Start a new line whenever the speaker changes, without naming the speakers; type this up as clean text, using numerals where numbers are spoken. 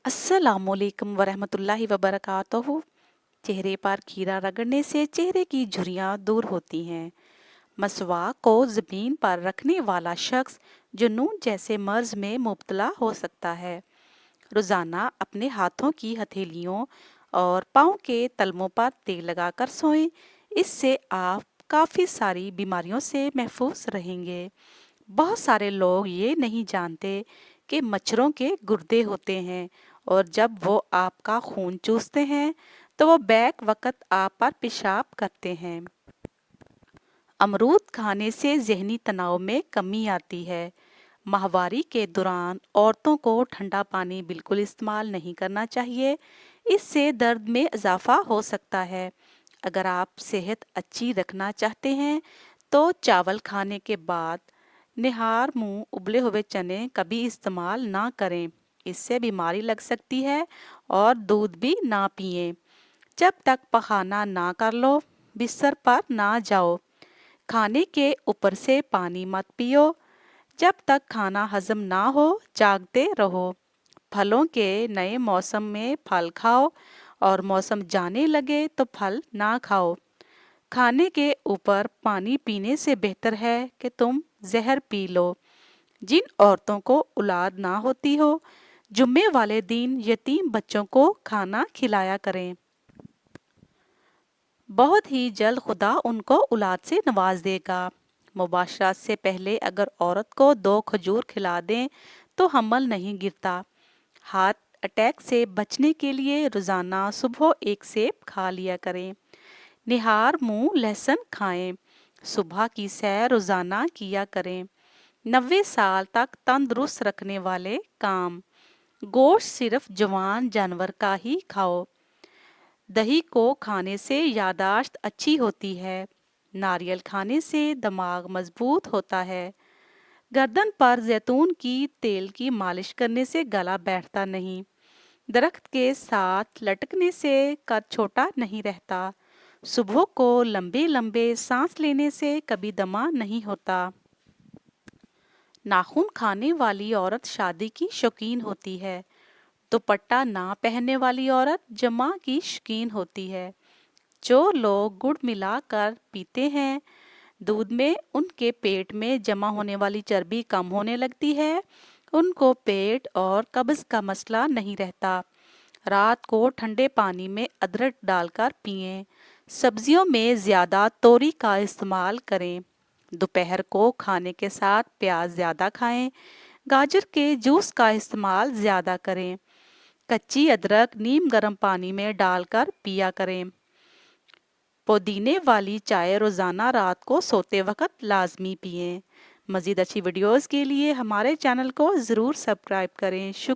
अस्सलामुअलैकुम वरहमतुल्लाहि वबरकातुहू। चेहरे पर खीरा रगड़ने से चेहरे की झुर्रियाँ दूर होती हैं। मसवाक को ज़मीन पर रखने वाला शख्स जुनून जैसे मर्ज में मुब्तला हो सकता है। रोज़ाना अपने हाथों की हथेलियों और पाँव के तलवों पर तेल लगाकर सोएं। इससे आप काफ़ी सारी बीमारियों से महफूज रहेंगे। बहुत सारे लोग ये नहीं जानते कि मच्छरों के गुर्दे होते हैं और जब वो आपका खून चूसते हैं तो वो बैक वक़्त आप पर पेशाब करते हैं। अमरूद खाने से ज़हनी तनाव में कमी आती है। माहवारी के दौरान औरतों को ठंडा पानी बिल्कुल इस्तेमाल नहीं करना चाहिए। इससे दर्द में इजाफा हो सकता है। अगर आप सेहत अच्छी रखना चाहते हैं तो चावल खाने के बाद निहार मुंह उबले हुए चने कभी इस्तेमाल ना करें। इससे बीमारी लग सकती है। और दूध भी ना पिएं। जब तक पखाना ना कर लो बिस्तर पर ना जाओ। खाने के ऊपर से पानी मत पियो। जब तक खाना हजम ना हो जागते रहो। फलों के नए मौसम में फल खाओ और मौसम जाने लगे तो फल ना खाओ। खाने के ऊपर पानी पीने से बेहतर है कि तुम जहर पी लो। जिन औरतों को औलाद ना होती हो जुम्मे वाले दिन यतीम बच्चों को खाना खिलाया करें। बहुत ही जल्द खुदा उनको औलाद से नवाज देगा। मुबाशरत से पहले अगर औरत को 2 खजूर खिला दें तो हमल नहीं गिरता। हार्ट अटैक से बचने के लिए रोज़ाना सुबह 1 सेब खा लिया करें। निहार मुंह लहसुन खाएं। सुबह की सैर रोज़ाना किया करें। 90 साल तक तंदुरुस्त रखने वाले काम। गोश्त सिर्फ जवान जानवर का ही खाओ। दही को खाने से यादाश्त अच्छी होती है। नारियल खाने से दिमाग मजबूत होता है। गर्दन पर जैतून की तेल की मालिश करने से गला बैठता नहीं। दरख्त के साथ लटकने से कद छोटा नहीं रहता। सुबह को लंबे लंबे सांस लेने से कभी दमा नहीं होता। नाखून खाने वाली औरत शादी की शौकीन होती है। दुपट्टा ना पहनने वाली औरत जमा की शौकीन होती है। जो लोग गुड़ मिलाकर पीते हैं दूध में उनके पेट में जमा होने वाली चर्बी कम होने लगती है। उनको पेट और कब्ज का मसला नहीं रहता। रात को ठंडे पानी में अदरक डालकर पिएं। सब्जियों में ज़्यादा तोरी का इस्तेमाल करें। दोपहर को खाने के साथ प्याज ज़्यादा खाएं। गाजर के जूस का इस्तेमाल ज़्यादा करें। कच्ची अदरक नीम गर्म पानी में डालकर पिया करें। पुदीने वाली चाय रोज़ाना रात को सोते वक्त लाजमी पिएं। मज़ीद अच्छी वीडियोज़ के लिए हमारे चैनल को ज़रूर सब्सक्राइब करें। शुक्रिया।